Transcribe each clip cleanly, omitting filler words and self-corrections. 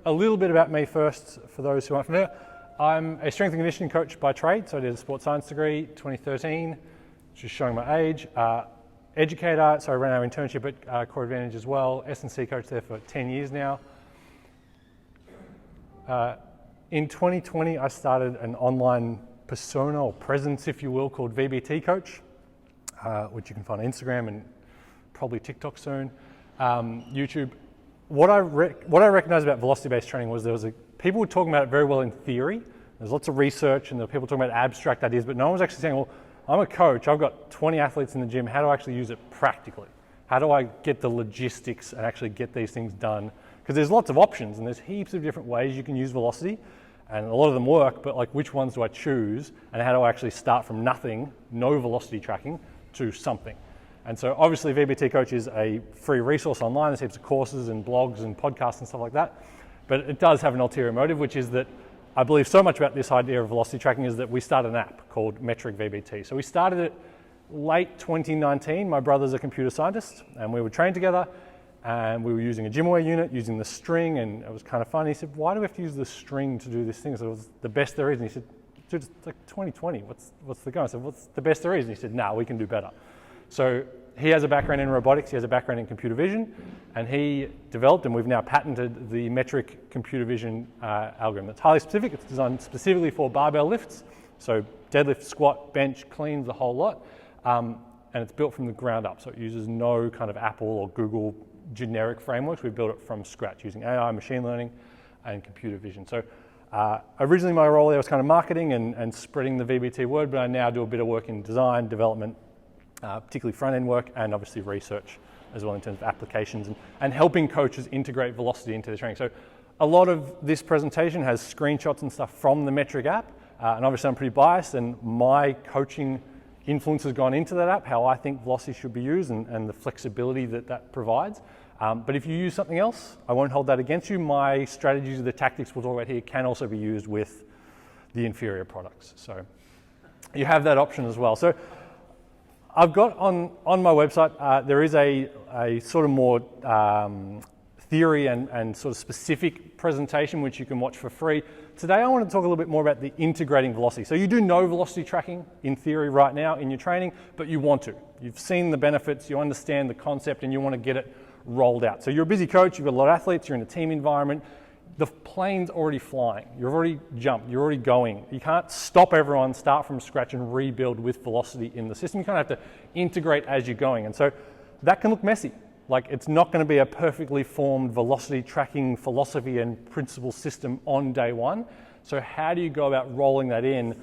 a little bit about me first, for those who aren't familiar. I'm a strength and conditioning coach by trade, so I did a sports science degree 2013, just showing my age. Educator, so I ran our internship at Core Advantage as well. S&C coach there for 10 years now. In 2020, I started an online persona or presence, if you will, called VBT Coach, which you can find on Instagram and probably TikTok soon, YouTube. What I recognized about velocity-based training was people were talking about it very well in theory. There's lots of research and there were people talking about abstract ideas, but no one was actually saying, well, I'm a coach, I've got 20 athletes in the gym, how do I actually use it practically? How do I get the logistics and actually get these things done? Because there's lots of options and there's heaps of different ways you can use velocity, and a lot of them work, but like which ones do I choose and how do I actually start from nothing, no velocity tracking, to something? And so obviously VBT Coach is a free resource online. There's heaps of courses and blogs and podcasts and stuff like that. But it does have an ulterior motive, which is that I believe so much about this idea of velocity tracking is that we started an app called Metric VBT. So we started it late 2019. My brother's a computer scientist and we were trained together and we were using a gym aware unit, using the string, and it was kind of fun. He said, why do we have to use the string to do this thing? So it was the best there is. And he said, dude, it's like 2020. What's the go? I said, what's the best there is? And he said, nah, we can do better. So he has a background in robotics, he has a background in computer vision, and he developed, and we've now patented, the metric computer vision algorithm. That's highly specific. It's designed specifically for barbell lifts, so deadlift, squat, bench, cleans, the whole lot, and it's built from the ground up, so it uses no kind of Apple or Google generic frameworks. We built it from scratch using AI, machine learning, and computer vision. So originally my role there was kind of marketing and spreading the VBT word, but I now do a bit of work in design, development, particularly front-end work, and obviously research as well in terms of applications and helping coaches integrate velocity into their training. So a lot of this presentation has screenshots and stuff from the Metric app, and obviously I'm pretty biased, and my coaching influence has gone into that app, how I think velocity should be used and the flexibility that provides. But if you use something else, I won't hold that against you. My strategies, the tactics we'll talk about here, can also be used with the inferior products. So you have that option as well. So I've got on my website, there is a sort of more theory and sort of specific presentation which you can watch for free. Today I want to talk a little bit more about the integrating velocity. So you do know velocity tracking in theory right now in your training, but you want to. You've seen the benefits, you understand the concept, and you want to get it rolled out. So you're a busy coach, you've got a lot of athletes, you're in a team environment, the plane's already flying, you've already jumped, you're already going. You can't stop everyone, start from scratch and rebuild with velocity in the system. You kind of have to integrate as you're going. And so that can look messy. Like it's not going to be a perfectly formed velocity tracking philosophy and principle system on day one. So how do you go about rolling that in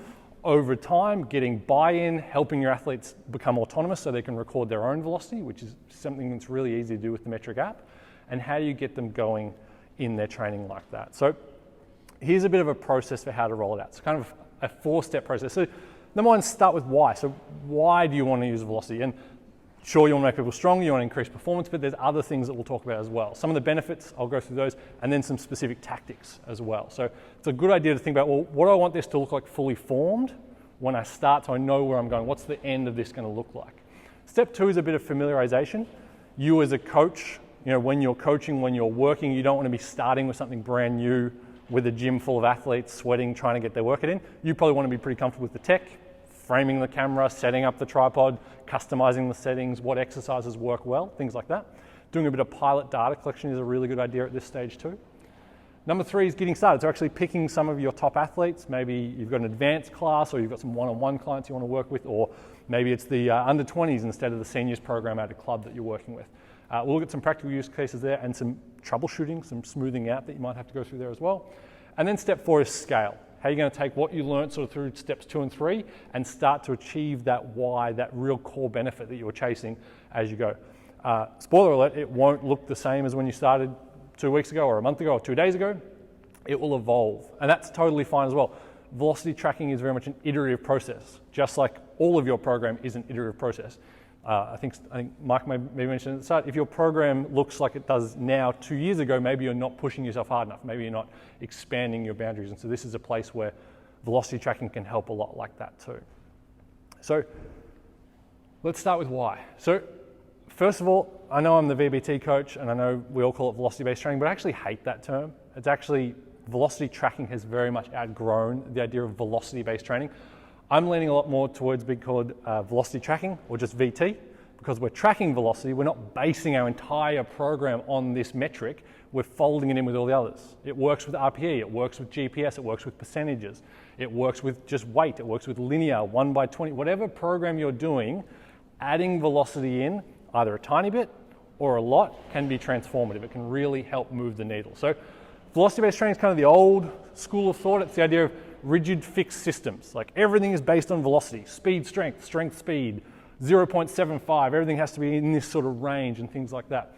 over time, getting buy-in, helping your athletes become autonomous so they can record their own velocity, which is something that's really easy to do with the Metric app, and how do you get them going in their training like that? So here's a bit of a process for how to roll it out. It's kind of a 4-step process. So number one, start with why. So why do you want to use velocity? And sure, you want to make people stronger, you want to increase performance, but there's other things that we'll talk about as well. Some of the benefits, I'll go through those, and then some specific tactics as well. So it's a good idea to think about, well, what do I want this to look like fully formed when I start, so I know where I'm going? What's the end of this going to look like? Step 2 is a bit of familiarization. You as a coach, you know, when you're coaching, when you're working, you don't want to be starting with something brand new with a gym full of athletes sweating, trying to get their workout in. You probably want to be pretty comfortable with the tech, framing the camera, setting up the tripod, customizing the settings, what exercises work well, things like that. Doing a bit of pilot data collection is a really good idea at this stage too. Number 3 is getting started. So actually picking some of your top athletes. Maybe you've got an advanced class, or you've got some one-on-one clients you want to work with, or maybe it's the under 20s instead of the seniors program at a club that you're working with. We'll look at some practical use cases there and some troubleshooting, some smoothing out that you might have to go through there as well. And then step 4 is scale. How are you going to take what you learned sort of through steps 2 and 3 and start to achieve that why, that real core benefit that you're chasing as you go. Spoiler alert, it won't look the same as when you started 2 weeks ago or a month ago or 2 days ago. It will evolve, and that's totally fine as well. Velocity tracking is very much an iterative process, just like all of your program is an iterative process. I think Mike maybe mentioned at the start, if your program looks like it does now 2 years ago, maybe you're not pushing yourself hard enough. Maybe you're not expanding your boundaries. And so this is a place where velocity tracking can help a lot like that too. So let's start with why. So first of all, I know I'm the VBT coach and I know we all call it velocity-based training, but I actually hate that term. It's actually, velocity tracking has very much outgrown the idea of velocity-based training. I'm leaning a lot more towards being called velocity tracking, or just VT, because we're tracking velocity. We're not basing our entire program on this metric. We're folding it in with all the others. It works with RPE, it works with GPS, it works with percentages, it works with just weight, it works with linear, 1/20, whatever program you're doing, adding velocity in, either a tiny bit or a lot, can be transformative. It can really help move the needle. So velocity-based training is kind of the old school of thought. It's the idea of rigid fixed systems. Like everything is based on velocity, speed, strength, strength, speed, 0.75, everything has to be in this sort of range and things like that.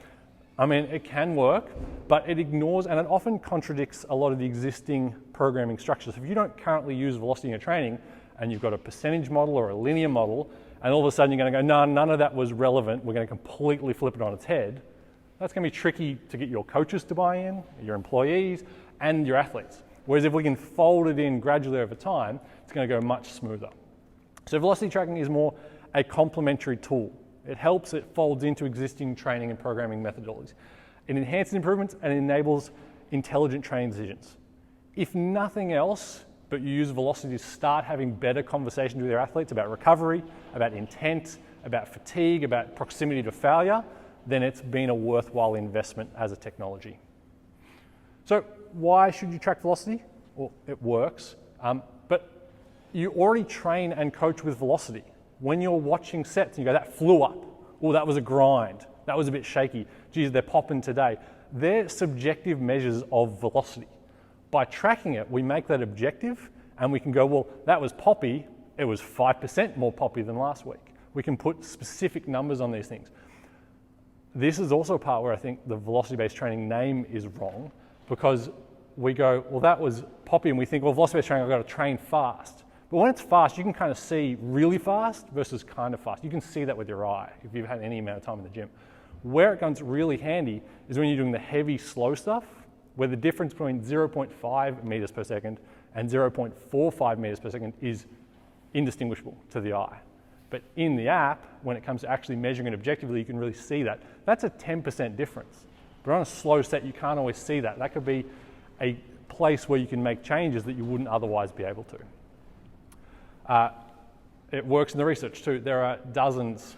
I mean, it can work, but it ignores and it often contradicts a lot of the existing programming structures. If you don't currently use velocity in your training and you've got a percentage model or a linear model, and all of a sudden you're going to go, no, none of that was relevant, we're going to completely flip it on its head, that's going to be tricky to get your coaches to buy in, your employees, and your athletes. Whereas if we can fold it in gradually over time, it's going to go much smoother. So velocity tracking is more a complementary tool. It helps, it folds into existing training and programming methodologies. It enhances improvements and enables intelligent training decisions. If nothing else, but you use velocity to start having better conversations with your athletes about recovery, about intent, about fatigue, about proximity to failure, then it's been a worthwhile investment as a technology. So why should you track velocity? Well, it works, but you already train and coach with velocity. When you're watching sets and you go, that flew up, oh, that was a grind, that was a bit shaky, geez, they're popping today. They're subjective measures of velocity. By tracking it, we make that objective and we can go, well, that was poppy, it was 5% more poppy than last week. We can put specific numbers on these things. This is also a part where I think the velocity-based training name is wrong, because we go, well, that was poppy, and we think, well, velocity-based training, I've got to train fast. But when it's fast, you can kind of see really fast versus kind of fast. You can see that with your eye if you've had any amount of time in the gym. Where it comes really handy is when you're doing the heavy, slow stuff, where the difference between 0.5 meters per second and 0.45 meters per second is indistinguishable to the eye. But in the app, when it comes to actually measuring it objectively, you can really see that. That's a 10% difference. But on a slow set, you can't always see that. That could be a place where you can make changes that you wouldn't otherwise be able to. It works in the research too. There are dozens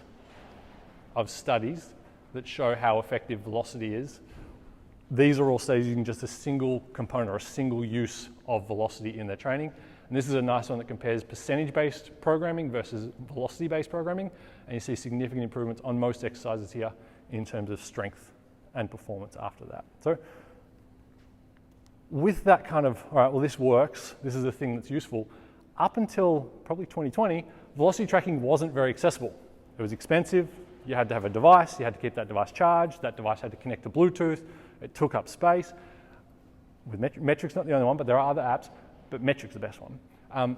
of studies that show how effective velocity is. These are all studies using just a single component or a single use of velocity in their training. And this is a nice one that compares percentage-based programming versus velocity-based programming. And you see significant improvements on most exercises here in terms of strength and performance after that. So with that kind of, all right, well, this works, this is a thing that's useful, up until probably 2020, velocity tracking wasn't very accessible. It was expensive, you had to have a device, you had to keep that device charged, that device had to connect to Bluetooth, it took up space. With Metric's not the only one, but there are other apps, but Metric's the best one.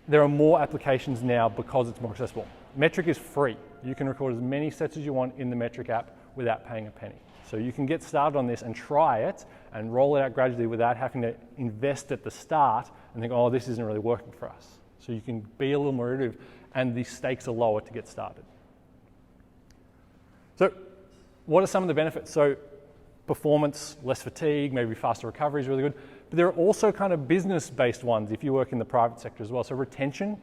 There are more applications now because it's more accessible. Metric is free. You can record as many sets as you want in the Metric app without paying a penny. So you can get started on this and try it and roll it out gradually without having to invest at the start and think, oh, this isn't really working for us. So you can be a little more iterative and the stakes are lower to get started. So what are some of the benefits? So performance, less fatigue, maybe faster recovery is really good. But there are also kind of business-based ones if you work in the private sector as well. So retention,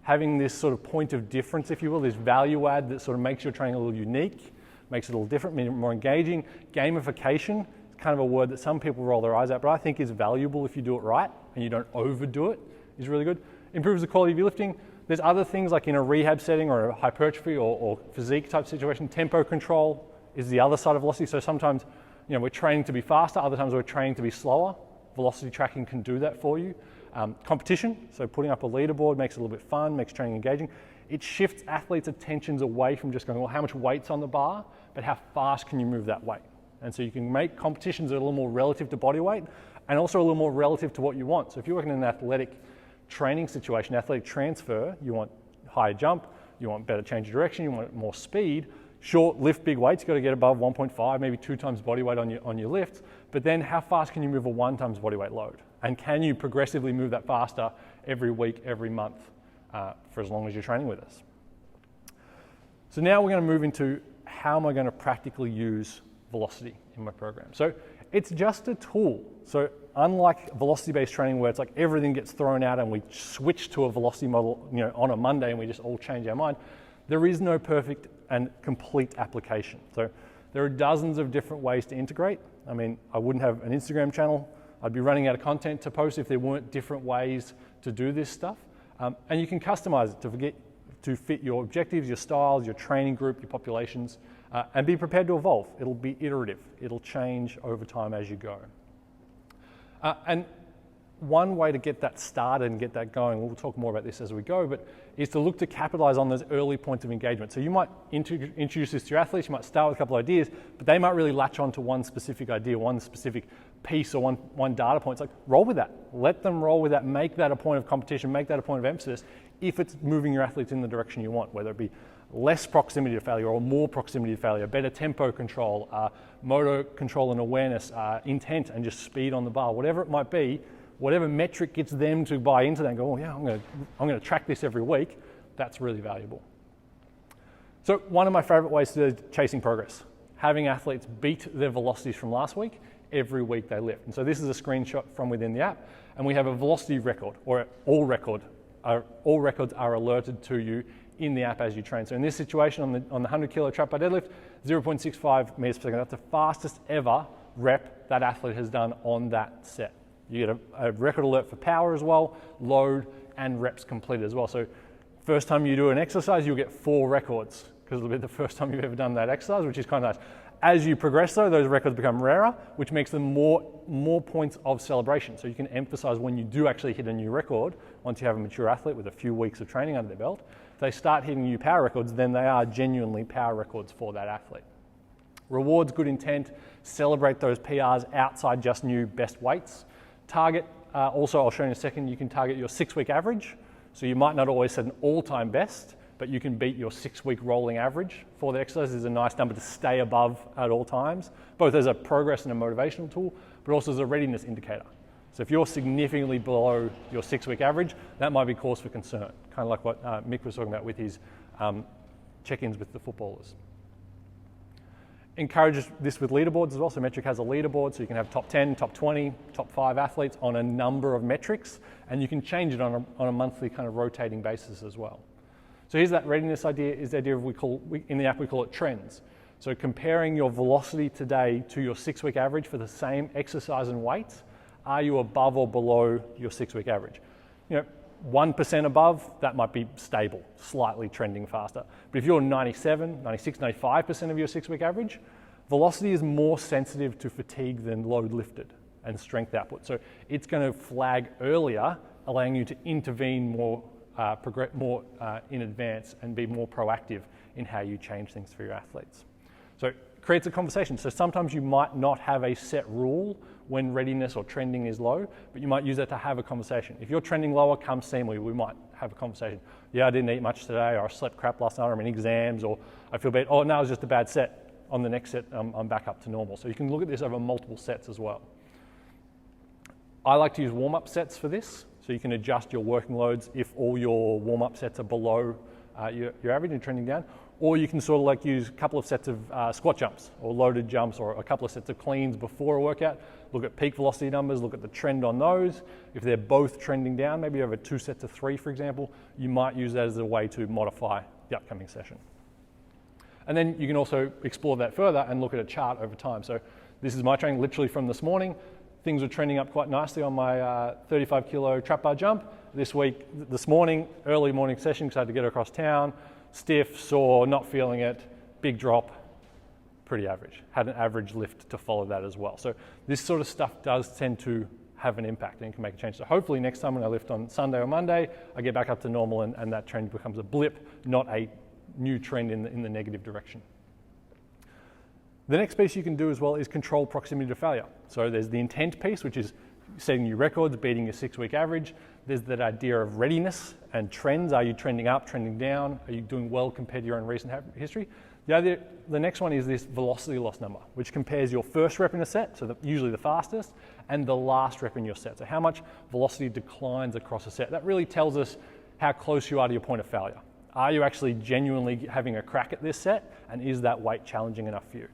having this sort of point of difference, if you will, this value add that sort of makes your training a little unique, makes it a little different, more engaging. Gamification is kind of a word that some people roll their eyes at, but I think is valuable if you do it right and you don't overdo it, is really good. Improves the quality of your lifting. There's other things like in a rehab setting or a hypertrophy or physique type situation, tempo control is the other side of velocity. So sometimes, you know, we're training to be faster, other times we're training to be slower. Velocity tracking can do that for you. Competition, so putting up a leaderboard makes it a little bit fun, makes training engaging. It shifts athletes' attentions away from just going, well, how much weight's on the bar, but how fast can you move that weight? And so you can make competitions a little more relative to body weight and also a little more relative to what you want. So if you're working in an athletic training situation, athletic transfer, you want higher jump, you want better change of direction, you want more speed, short, lift big weights, you've got to get above 1.5, maybe 2 times body weight on your lifts, but then how fast can you move a 1 times body weight load? And can you progressively move that faster every week, every month, for as long as you're training with us? So now we're going to move into how am I going to practically use velocity in my program. So it's just a tool. So unlike velocity-based training where it's like everything gets thrown out and we switch to a velocity model, on a Monday and we just all change our mind, there is no perfect and complete application. So there are dozens of different ways to integrate. I mean, I wouldn't have an Instagram channel. I'd be running out of content to post if there weren't different ways to do this stuff. And you can customize it to fit your objectives, your styles, your training group, your populations, and be prepared to evolve. It'll be iterative. It'll change over time as you go. And one way to get that started and get that going, we'll talk more about this as we go, but is to look to capitalize on those early points of engagement. So you might introduce this to your athletes, you might start with a couple of ideas, but they might really latch on to one specific idea, one specific piece or one data point. It's like, roll with that. Let them roll with that. Make that a point of competition, make that a point of emphasis if it's moving your athletes in the direction you want, whether it be less proximity to failure or more proximity to failure, better tempo control, motor control and awareness, intent and just speed on the bar, whatever it might be, whatever metric gets them to buy into that and go, oh yeah, I'm going to track this every week, that's really valuable. So one of my favorite ways to do chasing progress, having athletes beat their velocities from last week every week they lift. And so this is a screenshot from within the app, and we have a velocity record, or all records are alerted to you in the app as you train. So in this situation on the 100 kilo trap bar deadlift, 0.65 meters per second. That's the fastest ever rep that athlete has done on that set. You get a record alert for power as well, load and reps completed as well. So first time you do an exercise, you'll get 4 records because it'll be the first time you've ever done that exercise, which is kind of nice. As you progress though, those records become rarer, which makes them more points of celebration. So you can emphasize when you do actually hit a new record, once you have a mature athlete with a few weeks of training under their belt, if they start hitting new power records, then they are genuinely power records for that athlete. Rewards good intent, celebrate those PRs outside just new best weights. Target, also I'll show you in a second, you can target your 6-week average. So you might not always set an all-time best, but you can beat your 6-week rolling average for the exercise. Is a nice number to stay above at all times, both as a progress and a motivational tool, but also as a readiness indicator. So if you're significantly below your 6-week average, that might be cause for concern, kind of like what Mick was talking about with his check-ins with the footballers. Encourage this with leaderboards as well. So Metric has a leaderboard, so you can have top 10, top 20, top 5 athletes on a number of metrics, and you can change it on a monthly kind of rotating basis as well. So here's that readiness idea, is the idea of in the app we call it trends. So comparing your velocity today to your 6-week average for the same exercise and weights, are you above or below your 6-week average? 1% above, that might be stable, slightly trending faster. But if you're 97, 96, 95% of your 6-week average, velocity is more sensitive to fatigue than load lifted and strength output. So it's going to flag earlier, allowing you to intervene more in advance and be more proactive in how you change things for your athletes. So it creates a conversation. So sometimes you might not have a set rule when readiness or trending is low, but you might use that to have a conversation. If you're trending lower, come see me, we might have a conversation. Yeah, I didn't eat much today, or I slept crap last night, or I'm in exams, or I feel bad. Oh, no, it was just a bad set. On the next set, I'm back up to normal. So you can look at this over multiple sets as well. I like to use warm-up sets for this. So you can adjust your working loads if all your warm-up sets are below your average and trending down. Or you can sort of like use a couple of sets of squat jumps or loaded jumps or a couple of sets of cleans before a workout. Look at peak velocity numbers, look at the trend on those. If they're both trending down, maybe over 2 sets of 3, for example, you might use that as a way to modify the upcoming session. And then you can also explore that further and look at a chart over time. So this is my training literally from this morning. Things were trending up quite nicely on my 35 kilo trap bar jump. This morning, early morning session, because I had to get across town, stiff, sore, not feeling it, big drop, pretty average. Had an average lift to follow that as well. So this sort of stuff does tend to have an impact and can make a change. So hopefully next time when I lift on Sunday or Monday, I get back up to normal and that trend becomes a blip, not a new trend in the negative direction. The next piece you can do as well is control proximity to failure. So there's the intent piece, which is setting new records, beating your 6-week average. There's that idea of readiness and trends. Are you trending up, trending down? Are you doing well compared to your own recent history? The next one is this velocity loss number, which compares your first rep in a set, so usually the fastest, and the last rep in your set. So how much velocity declines across a set. That really tells us how close you are to your point of failure. Are you actually genuinely having a crack at this set, and is that weight challenging enough for you?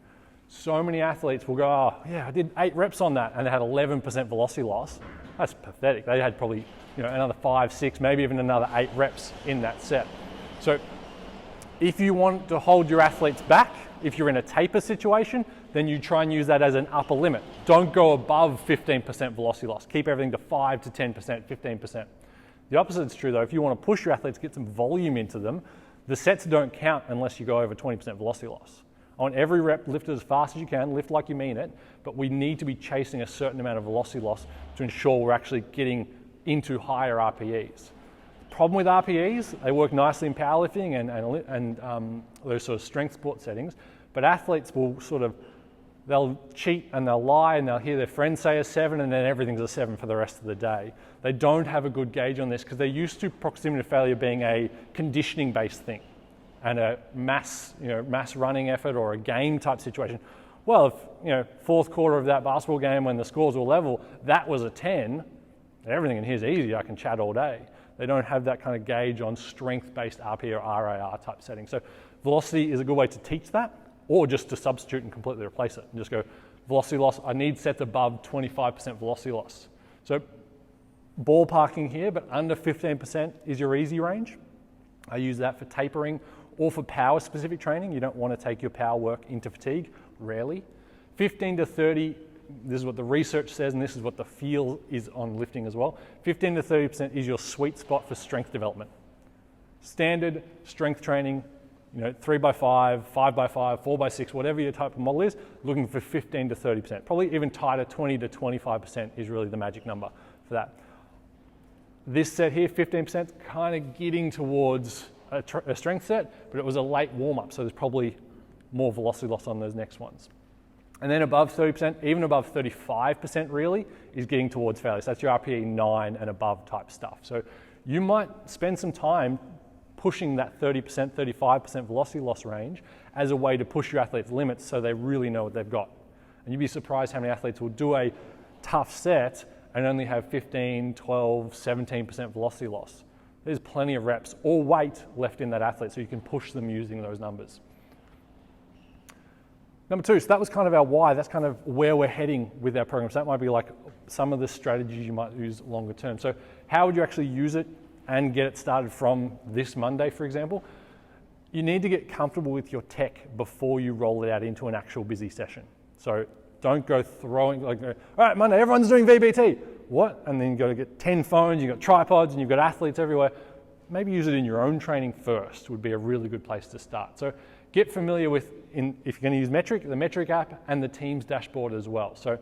So many athletes will go, oh yeah, I did 8 reps on that, and they had 11% velocity loss. That's pathetic. They had probably another 5, 6, maybe even another 8 reps in that set. So if you want to hold your athletes back, if you're in a taper situation, then you try and use that as an upper limit. Don't go above 15% velocity loss. Keep everything to 5 to 10%, 15%. The opposite is true though. If you want to push your athletes, get some volume into them, the sets don't count unless you go over 20% velocity loss. I want every rep lifted as fast as you can, lift like you mean it, but we need to be chasing a certain amount of velocity loss to ensure we're actually getting into higher RPEs. The problem with RPEs, they work nicely in powerlifting and those sort of strength sport settings, but athletes will they'll cheat and they'll lie and they'll hear their friends say a 7 and then everything's a 7 for the rest of the day. They don't have a good gauge on this because they're used to proximity to failure being a conditioning based thing and a mass running effort or a game type situation. Well, if fourth quarter of that basketball game when the scores were level, that was a 10, everything in here is easy, I can chat all day. They don't have that kind of gauge on strength based RP or RAR type setting. So velocity is a good way to teach that, or just to substitute and completely replace it and just go velocity loss. I need sets above 25% velocity loss. So ballparking here, but under 15% is your easy range. I use that for tapering or for power specific training. You don't want to take your power work into fatigue, rarely. 15 to 30, this is what the research says, and this is what the feel is on lifting as well. 15 to 30% is your sweet spot for strength development. Standard strength training, 3x5, 5x5, 4x6, whatever your type of model is, looking for 15 to 30%. Probably even tighter, 20 to 25% is really the magic number for that. This set here, 15%, kind of getting towards a strength set, but it was a late warm-up, so there's probably more velocity loss on those next ones. And then above 30%, even above 35% really, is getting towards failure. So that's your RPE 9 and above type stuff. So you might spend some time pushing that 30%, 35% velocity loss range as a way to push your athletes' limits so they really know what they've got. And you'd be surprised how many athletes will do a tough set and only have 15, 12, 17% velocity loss. There's plenty of reps or weight left in that athlete, so you can push them using those numbers. Number 2, so that was kind of our why. That's kind of where we're heading with our program. So that might be like some of the strategies you might use longer term. So how would you actually use it and get it started from this Monday, for example? You need to get comfortable with your tech before you roll it out into an actual busy session. So don't go throwing, all right, Monday, everyone's doing VBT. What? And then you've got to get 10 phones, you've got tripods, and you've got athletes everywhere. Maybe use it in your own training first would be a really good place to start. So get familiar with, if you're going to use Metric, the Metric app and the Teams dashboard as well. So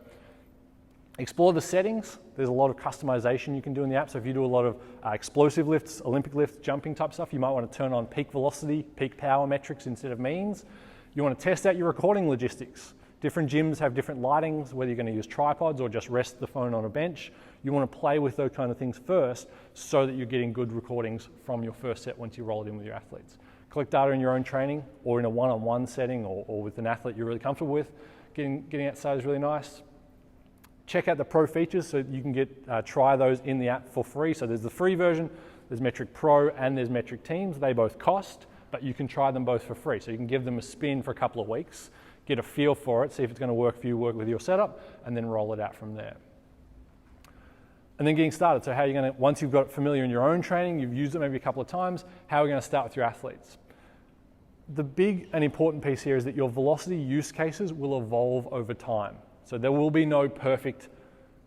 explore the settings. There's a lot of customization you can do in the app. So if you do a lot of explosive lifts, Olympic lifts, jumping type stuff, you might want to turn on peak velocity, peak power metrics instead of means. You want to test out your recording logistics. Different gyms have different lightings, whether you're going to use tripods or just rest the phone on a bench. You want to play with those kind of things first so that you're getting good recordings from your first set once you roll it in with your athletes. Collect data in your own training or in a one-on-one setting or with an athlete you're really comfortable with. Getting outside is really nice. Check out the pro features so you can try those in the app for free. So there's the free version, there's Metric Pro and there's Metric Teams. They both cost, but you can try them both for free. So you can give them a spin for a couple of weeks, get a feel for it, see if it's going to work for you, work with your setup, and then roll it out from there. And then getting started. So how are you going to, once you've got it familiar in your own training, you've used it maybe a couple of times, how are we going to start with your athletes? The big and important piece here is that your velocity use cases will evolve over time. So there will be no perfect,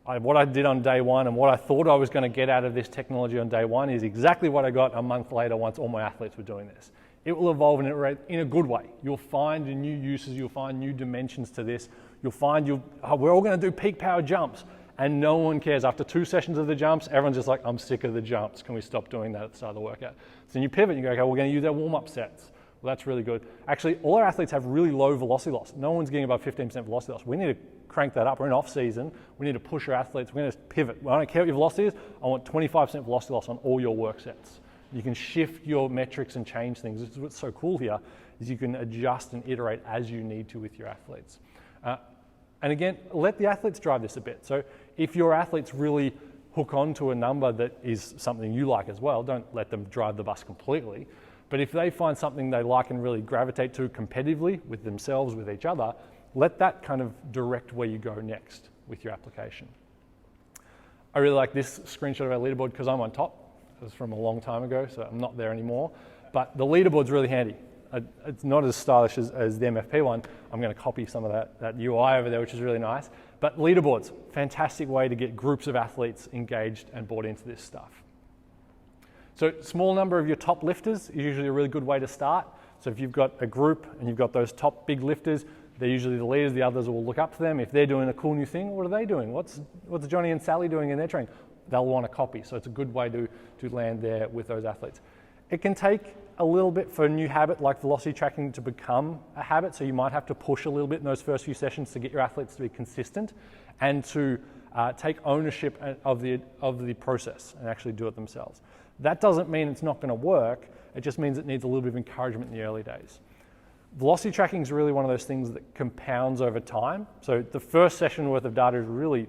what I did on day one and what I thought I was going to get out of this technology on day one is exactly what I got a month later once all my athletes were doing this. It will evolve and iterate in a good way. You'll find new uses, you'll find new dimensions to this. You'll find we're all going to do peak power jumps and no one cares. After 2 sessions of the jumps, everyone's just like, I'm sick of the jumps. Can we stop doing that at the start of the workout? So then you pivot and you go, okay, we're going to use our warm-up sets. Well, that's really good. Actually, all our athletes have really low velocity loss. No one's getting above 15% velocity loss. We need to crank that up. We're in off season. We need to push our athletes. We're going to pivot. I don't care what your velocity is. I want 25% velocity loss on all your work sets. You can shift your metrics and change things. This is what's so cool here is you can adjust and iterate as you need to with your athletes. And again, let the athletes drive this a bit. So if your athletes really hook on to a number that is something you like as well, don't let them drive the bus completely. But if they find something they like and really gravitate to competitively with themselves, with each other, let that kind of direct where you go next with your application. I really like this screenshot of our leaderboard because I'm on top. It was from a long time ago, so I'm not there anymore. But the leaderboard's really handy. It's not as stylish as the MFP one. I'm going to copy some of that UI over there, which is really nice. But leaderboards, fantastic way to get groups of athletes engaged and bought into this stuff. So small number of your top lifters is usually a really good way to start. So if you've got a group and you've got those top big lifters, they're usually the leaders, the others will look up to them. If they're doing a cool new thing, what are they doing? What's Johnny and Sally doing in their training? They'll want to copy. So it's a good way to land there with those athletes. It can take a little bit for a new habit like velocity tracking to become a habit. So you might have to push a little bit in those first few sessions to get your athletes to be consistent and to take ownership of the process and actually do it themselves. That doesn't mean it's not going to work. It just means it needs a little bit of encouragement in the early days. Velocity tracking is really one of those things that compounds over time. So the first session worth of data is really,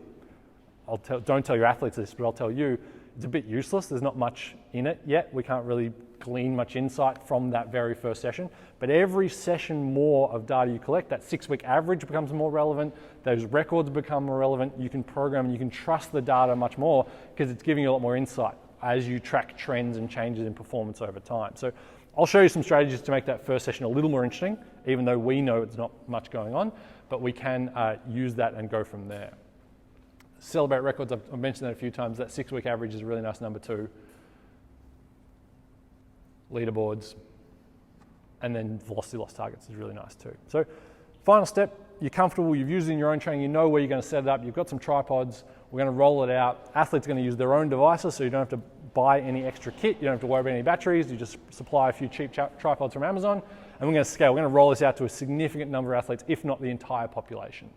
don't tell your athletes this, but I'll tell you, it's a bit useless. There's not much in it yet. We can't really glean much insight from that very first session. But every session more of data you collect, that 6-week average becomes more relevant. Those records become more relevant. You can program and you can trust the data much more because it's giving you a lot more insight as you track trends and changes in performance over time. So I'll show you some strategies to make that first session a little more interesting, even though we know it's not much going on, but we can use that and go from there. Celebrate records, I've mentioned that a few times. That 6-week average is a really nice number too. Leaderboards, and then velocity loss targets is really nice too. So final step, you're comfortable, you've used it in your own training, you know where you're going to set it up, you've got some tripods, we're going to roll it out. Athletes are going to use their own devices, so you don't have to buy any extra kit, you don't have to worry about any batteries, you just supply a few cheap tripods from Amazon, and we're going to scale. We're going to roll this out to a significant number of athletes, if not the entire population.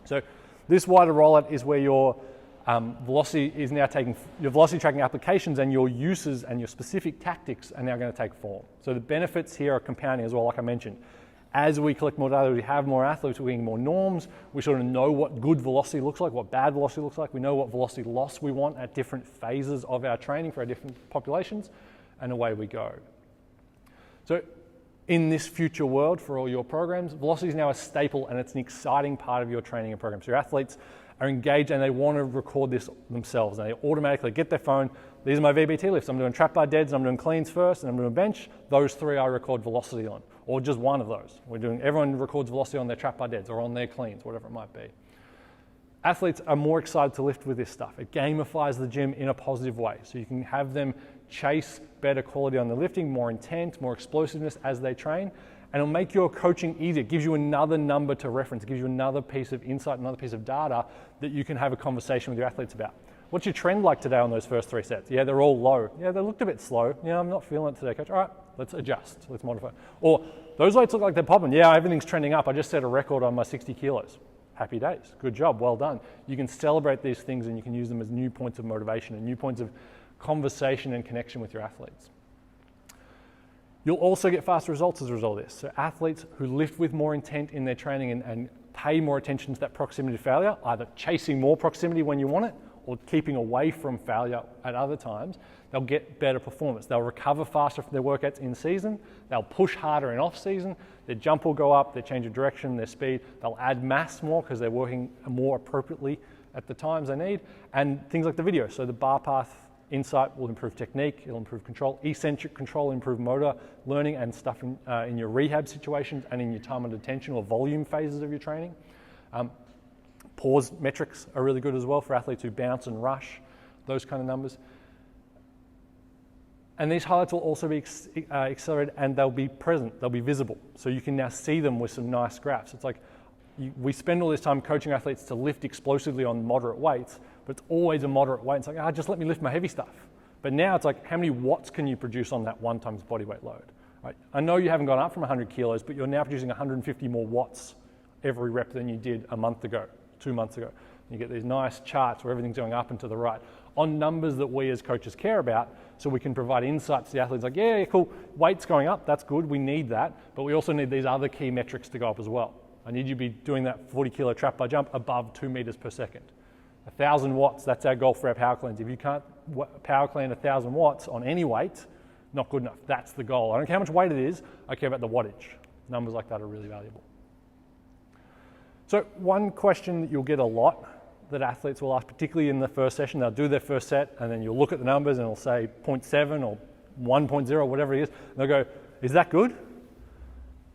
So this wider rollout is where your velocity is now taking, your velocity tracking applications and your uses and your specific tactics are now going to take form. So the benefits here are compounding as well, like I mentioned. As we collect more data, we have more athletes, we're getting more norms, we sort of know what good velocity looks like, what bad velocity looks like, we know what velocity loss we want at different phases of our training for our different populations, and away we go. So in this future world for all your programs, velocity is now a staple and it's an exciting part of your training and program. So your athletes are engaged and they want to record this themselves. And they automatically get their phone, these are my VBT lifts, I'm doing trap bar deads, I'm doing cleans first, and I'm doing bench. Those three I record velocity on, or just one of those. Everyone records velocity on their trap bar deads or on their cleans, whatever it might be. Athletes are more excited to lift with this stuff. It gamifies the gym in a positive way. So you can have them chase better quality on the lifting, more intent, more explosiveness as they train, and it'll make your coaching easier. It gives you another number to reference. It gives you another piece of insight, another piece of data that you can have a conversation with your athletes about. What's your trend like today on those first 3 sets? Yeah, they're all low. Yeah, they looked a bit slow. Yeah, I'm not feeling it today, coach. All right, let's adjust, let's modify. Or those weights look like they're popping. Yeah, everything's trending up. I just set a record on my 60 kilos. Happy days, good job, well done. You can celebrate these things and you can use them as new points of motivation and new points of conversation and connection with your athletes. You'll also get faster results as a result of this. So athletes who lift with more intent in their training and pay more attention to that proximity to failure, either chasing more proximity when you want it or keeping away from failure at other times, they'll get better performance. They'll recover faster from their workouts in season, they'll push harder in off season, their jump will go up, their change of direction, their speed, they'll add mass more because they're working more appropriately at the times they need, and things like the video. So the bar path insight will improve technique, it'll improve control, eccentric control, improve motor learning and stuff in your rehab situations and in your time under tension or volume phases of your training. Pause metrics are really good as well for athletes who bounce and rush, those kind of numbers. And these highlights will also be accelerated and they'll be present, they'll be visible. So you can now see them with some nice graphs. It's like we spend all this time coaching athletes to lift explosively on moderate weights, but it's always a moderate weight. It's like, just let me lift my heavy stuff. But now it's like, how many watts can you produce on that 1 times body weight load? Right? I know you haven't gone up from 100 kilos, but you're now producing 150 more watts every rep than you did a month ago, 2 months ago. You get these nice charts where everything's going up and to the right on numbers that we as coaches care about, so we can provide insights to the athletes like, yeah, cool, weight's going up, that's good, we need that, but we also need these other key metrics to go up as well. I need you to be doing that 40 kilo trap bar jump above 2 meters per second. 1,000 watts, that's our goal for our power cleans. If you can't power clean 1,000 watts on any weight, not good enough. That's the goal. I don't care how much weight it is, I care about the wattage. Numbers like that are really valuable. So one question that you'll get a lot that athletes will ask, particularly in the first session, they'll do their first set and then you'll look at the numbers and it'll say 0.7 or 1.0, whatever it is. And they'll go, is that good?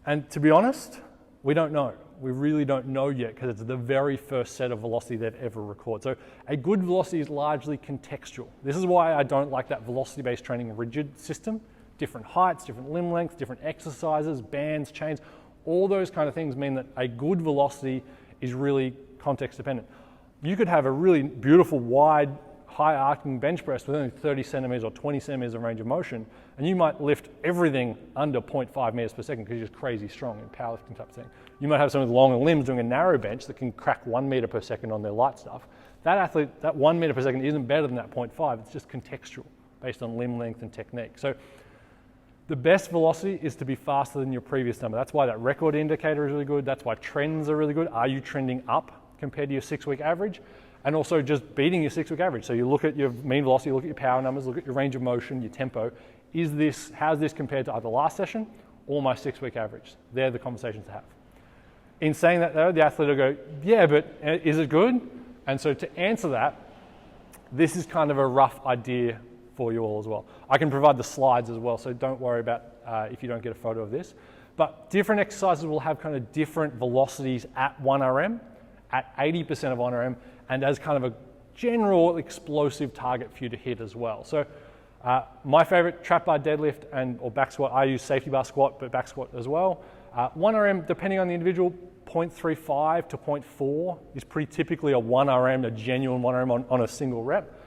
And to be honest, we don't know. We really don't know yet because it's the very first set of velocity they've ever recorded. So a good velocity is largely contextual. This is why I don't like that velocity-based training rigid system. Different heights, different limb lengths, different exercises, bands, chains, all those kind of things mean that a good velocity is really context dependent. You could have a really beautiful, wide, high arcing bench press with only 30 centimeters or 20 centimeters of range of motion, and you might lift everything under 0.5 meters per second because you're just crazy strong in powerlifting type of thing. You might have someone with longer limbs doing a narrow bench that can crack 1 meter per second on their light stuff. That athlete, that 1 meter per second isn't better than that 0.5, it's just contextual based on limb length and technique. So the best velocity is to be faster than your previous number. That's why that record indicator is really good. That's why trends are really good. Are you trending up compared to your 6-week average? And also just beating your 6-week average. So you look at your mean velocity, look at your power numbers, look at your range of motion, your tempo. How's this compared to either last session or my 6-week average? They're the conversations to have. In saying that though, the athlete will go, yeah, but is it good? And so to answer that, this is kind of a rough idea for you all as well. I can provide the slides as well, so don't worry about if you don't get a photo of this. But different exercises will have kind of different velocities at 1RM, at 80% of 1RM, and as kind of a general explosive target for you to hit as well. So my favorite trap bar deadlift or back squat, I use safety bar squat, but back squat as well. 1RM, depending on the individual, 0.35 to 0.4 is pretty typically a 1RM, a genuine 1RM on a single rep.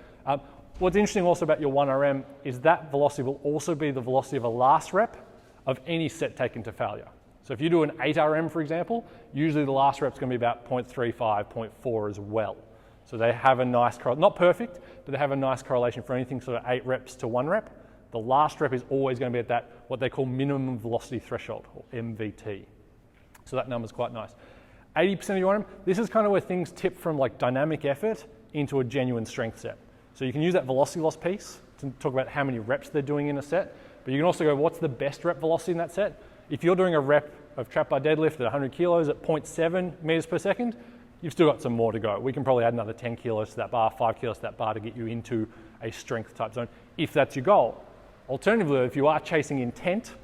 What's interesting also about your 1RM is that velocity will also be the velocity of a last rep of any set taken to failure. So if you do an 8RM, for example, usually the last rep's going to be about 0.35, 0.4 as well. So they have a nice, not perfect, but they have a nice correlation for anything sort of 8 reps to 1 rep. The last rep is always going to be at that, what they call minimum velocity threshold, or MVT. So that number's quite nice. 80% of your 1RM, this is kind of where things tip from like dynamic effort into a genuine strength set. So you can use that velocity loss piece to talk about how many reps they're doing in a set, but you can also go, what's the best rep velocity in that set? If you're doing a rep of trap bar deadlift at 100 kilos at 0.7 meters per second, you've still got some more to go. We can probably add another 10 kilos to that bar, 5 kilos to that bar to get you into a strength type zone, if that's your goal. Alternatively, if you are chasing intent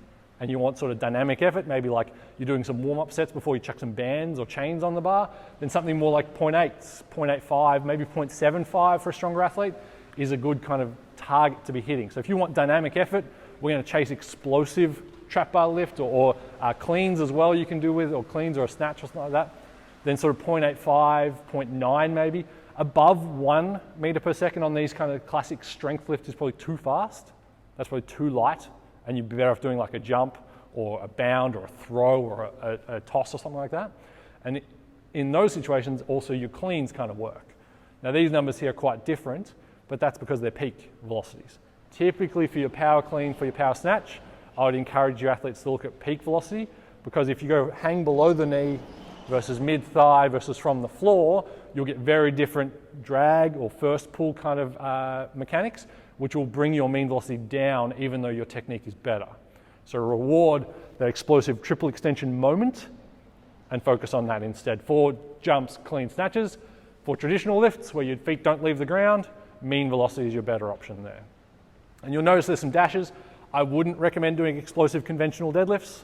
and you want sort of dynamic effort, maybe like you're doing some warm-up sets before you chuck some bands or chains on the bar, then something more like 0.8, 0.85, maybe 0.75 for a stronger athlete is a good kind of target to be hitting. So if you want dynamic effort, we're going to chase explosive trap bar lift or cleans as well you can do with, or cleans or a snatch or something like that. Then sort of 0.85, 0.9 maybe. Above 1 meter per second on these kind of classic strength lift is probably too fast. That's probably too light, and you'd be better off doing like a jump or a bound or a throw or a toss or something like that. And in those situations, also your cleans kind of work. Now these numbers here are quite different, but that's because they're peak velocities. Typically for your power clean, for your power snatch, I would encourage your athletes to look at peak velocity, because if you go hang below the knee versus mid-thigh versus from the floor, you'll get very different drag or first pull kind of mechanics, which will bring your mean velocity down even though your technique is better. So reward that explosive triple extension moment and focus on that instead. For jumps, clean snatches, for traditional lifts where your feet don't leave the ground, mean velocity is your better option there. And you'll notice there's some dashes. I wouldn't recommend doing explosive conventional deadlifts.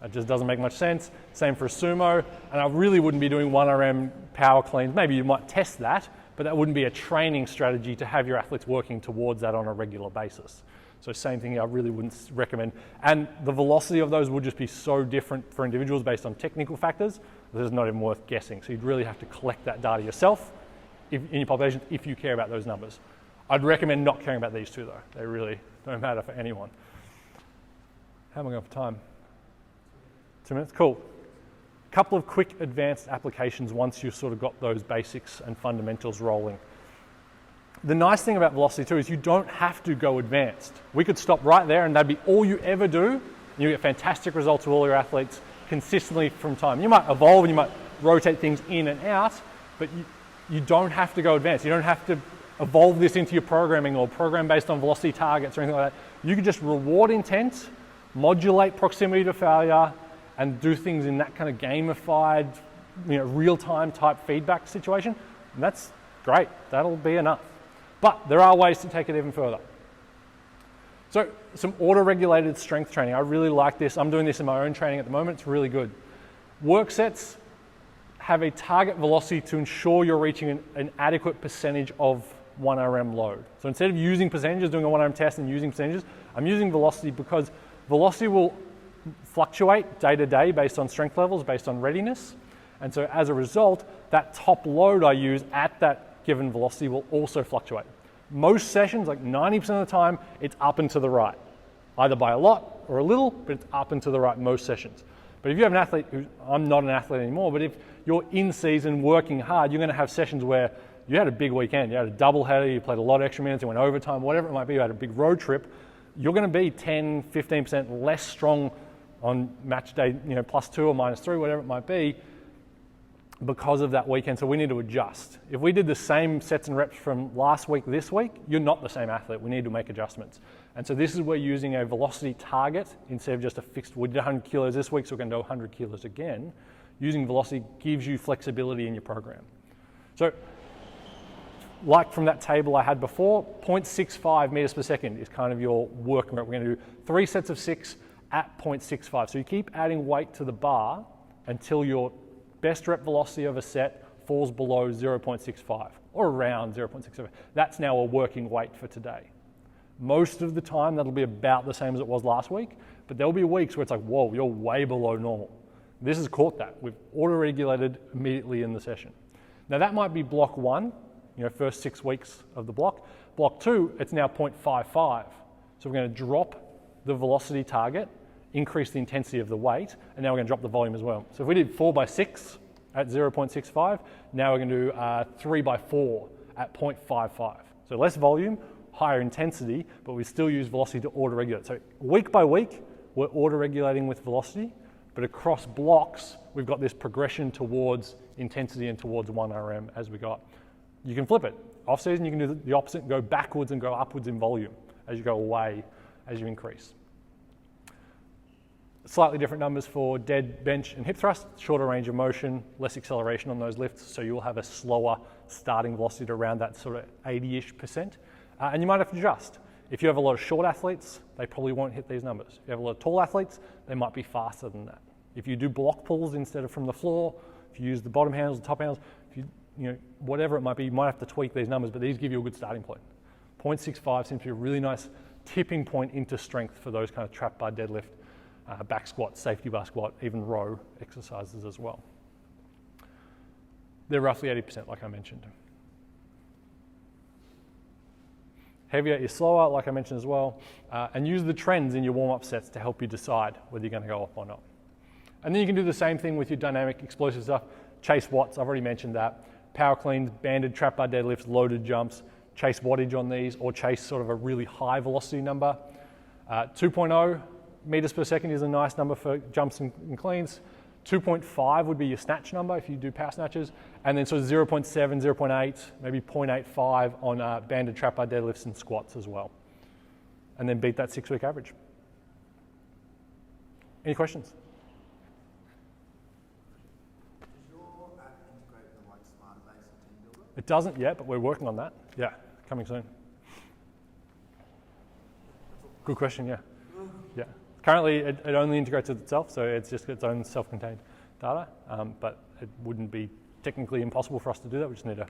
That just doesn't make much sense. Same for a sumo. And I really wouldn't be doing 1RM power cleans. Maybe you might test that, but that wouldn't be a training strategy to have your athletes working towards that on a regular basis. So same thing, I really wouldn't recommend. And the velocity of those would just be so different for individuals based on technical factors that it's not even worth guessing. So you'd really have to collect that data yourself in your population if you care about those numbers. I'd recommend not caring about these two though. They really don't matter for anyone. How am I going for time? 2 minutes? Cool. Couple of quick advanced applications once you've sort of got those basics and fundamentals rolling. The nice thing about velocity too is you don't have to go advanced. We could stop right there and that'd be all you ever do, and you get fantastic results with all your athletes consistently from time. You might evolve and you might rotate things in and out, but you don't have to go advanced. You don't have to evolve this into your programming or program based on velocity targets or anything like that. You can just reward intent, modulate proximity to failure, and do things in that kind of gamified real-time type feedback situation, and that's great. That'll be enough. But there are ways to take it even further. So some auto-regulated strength training. I really like this. I'm doing this in my own training at the moment. It's really good. Work sets have a target velocity to ensure you're reaching an adequate percentage of 1RM load. So instead of using percentages, doing a 1RM test and using percentages, I'm using velocity because velocity will fluctuate day to day based on strength levels, based on readiness. And so as a result, that top load I use at that given velocity will also fluctuate. Most sessions, like 90% of the time, it's up and to the right, either by a lot or a little, but it's up and to the right most sessions. But if you have an athlete I'm not an athlete anymore, but if you're in season working hard, you're going to have sessions where you had a big weekend, you had a double header, you played a lot of extra minutes, you went overtime, whatever it might be, you had a big road trip, you're going to be 10, 15% less strong on match day, +2 or -3, whatever it might be, because of that weekend. So we need to adjust. If we did the same sets and reps from last week, this week, you're not the same athlete. We need to make adjustments. And so this is where using a velocity target instead of just a fixed, we did 100 kilos this week, so we're going to do 100 kilos again. Using velocity gives you flexibility in your program. So like from that table I had before, 0.65 meters per second is kind of your working rate. We're going to do 3 sets of 6 at 0.65. So you keep adding weight to the bar until your best rep velocity of a set falls below 0.65 or around 0.65. That's now a working weight for today. Most of the time that'll be about the same as it was last week, but there'll be weeks where it's like, whoa, you're way below normal. This has caught that. We've auto-regulated immediately in the session. Now that might be block 1, first 6 weeks of the block. Block 2, it's now 0.55. So we're going to drop the velocity target, increase the intensity of the weight, and now we're going to drop the volume as well. So if we did 4x6 at 0.65, now we're going to do 3x4 at 0.55. So less volume, higher intensity, but we still use velocity to auto-regulate. So week by week, we're auto-regulating with velocity, but across blocks, we've got this progression towards intensity and towards 1RM as we go up. You can flip it. Off season, you can do the opposite and go backwards and go upwards in volume as you go away, as you increase. Slightly different numbers for dead, bench, and hip thrust, shorter range of motion, less acceleration on those lifts, so you'll have a slower starting velocity to around that sort of 80-ish%. And you might have to adjust. If you have a lot of short athletes, they probably won't hit these numbers. If you have a lot of tall athletes, they might be faster than that. If you do block pulls instead of from the floor, if you use the bottom handles, the top handles, if you whatever it might be, you might have to tweak these numbers, but these give you a good starting point. 0.65 seems to be a really nice tipping point into strength for those kind of trap bar deadlift, back squat, safety bar squat, even row exercises as well. They're roughly 80%, like I mentioned. Heavier is slower, like I mentioned as well, and use the trends in your warm-up sets to help you decide whether you're going to go up or not. And then you can do the same thing with your dynamic explosive stuff. Chase watts, I've already mentioned that. Power cleans, banded trap bar deadlifts, loaded jumps, chase wattage on these, or chase sort of a really high velocity number. 2.0 meters per second is a nice number for jumps and cleans. 2.5 would be your snatch number if you do power snatches, and then sort of 0.7, 0.8, maybe 0.85 on banded trap bar deadlifts and squats as well. And then beat that 6-week average. Any questions? Does your app integrate with like Smarter Base and Team Builder? It doesn't yet, but we're working on that. Yeah, coming soon. Good question, yeah. Yeah. Currently, it only integrates with itself, so it's just its own self-contained data, but it wouldn't be technically impossible for us to do that. We just need to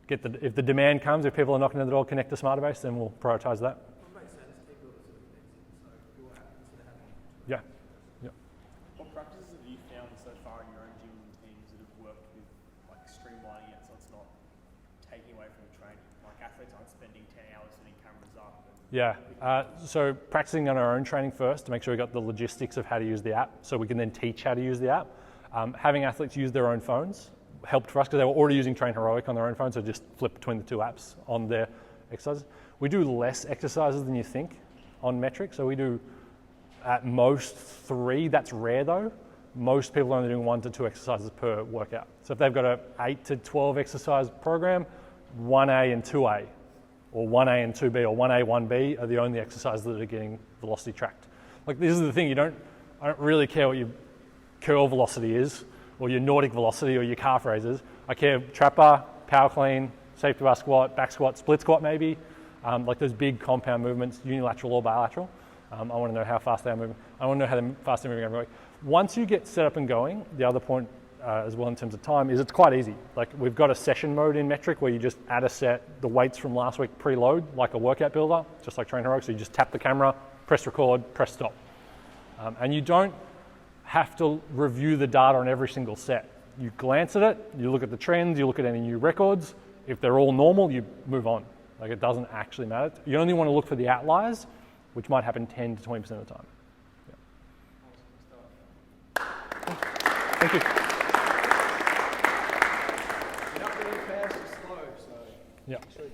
get if the demand comes, if people are knocking at the door, connect to Smarter Base, then we'll prioritize that. Well, makes sense. Team Builder sort of connects in, so your app instead of having Yeah. Yeah. What practices have you found so far in your own gym and teams that have worked with like streamlining it so it's not taking away from the training? Like athletes aren't spending 10 hours setting cameras up. Yeah, so practicing on our own training first to make sure we got the logistics of how to use the app so we can then teach how to use the app. Having athletes use their own phones helped for us because they were already using Train Heroic on their own phone, so just flip between the two apps on their exercises. We do less exercises than you think on metric, so we do at most 3, that's rare though. Most people are only doing 1 to 2 exercises per workout. So if they've got an 8 to 12 exercise program, 1A and 2A, or 1A and 2B, or 1A, 1B are the only exercises that are getting velocity tracked. Like this is the thing, I don't really care what your curl velocity is or your Nordic velocity or your calf raises. I care trap bar, power clean, safety bar squat, back squat, split squat maybe, like those big compound movements, unilateral or bilateral. I want to know how fast they're moving. I want to know how fast they're moving every week. Once you get set up and going, the other point as well in terms of time is it's quite easy. Like we've got a session mode in Metric where you just add a set, the weights from last week preload like a workout builder, just like Train Heroic. So you just tap the camera, press record, press stop. And you don't have to review the data on every single set. You glance at it, you look at the trends, you look at any new records. If they're all normal, you move on. Like it doesn't actually matter. You only want to look for the outliers, which might happen 10 to 20% of the time. Yeah. Thank you. You're not really fast or slow, so Yeah.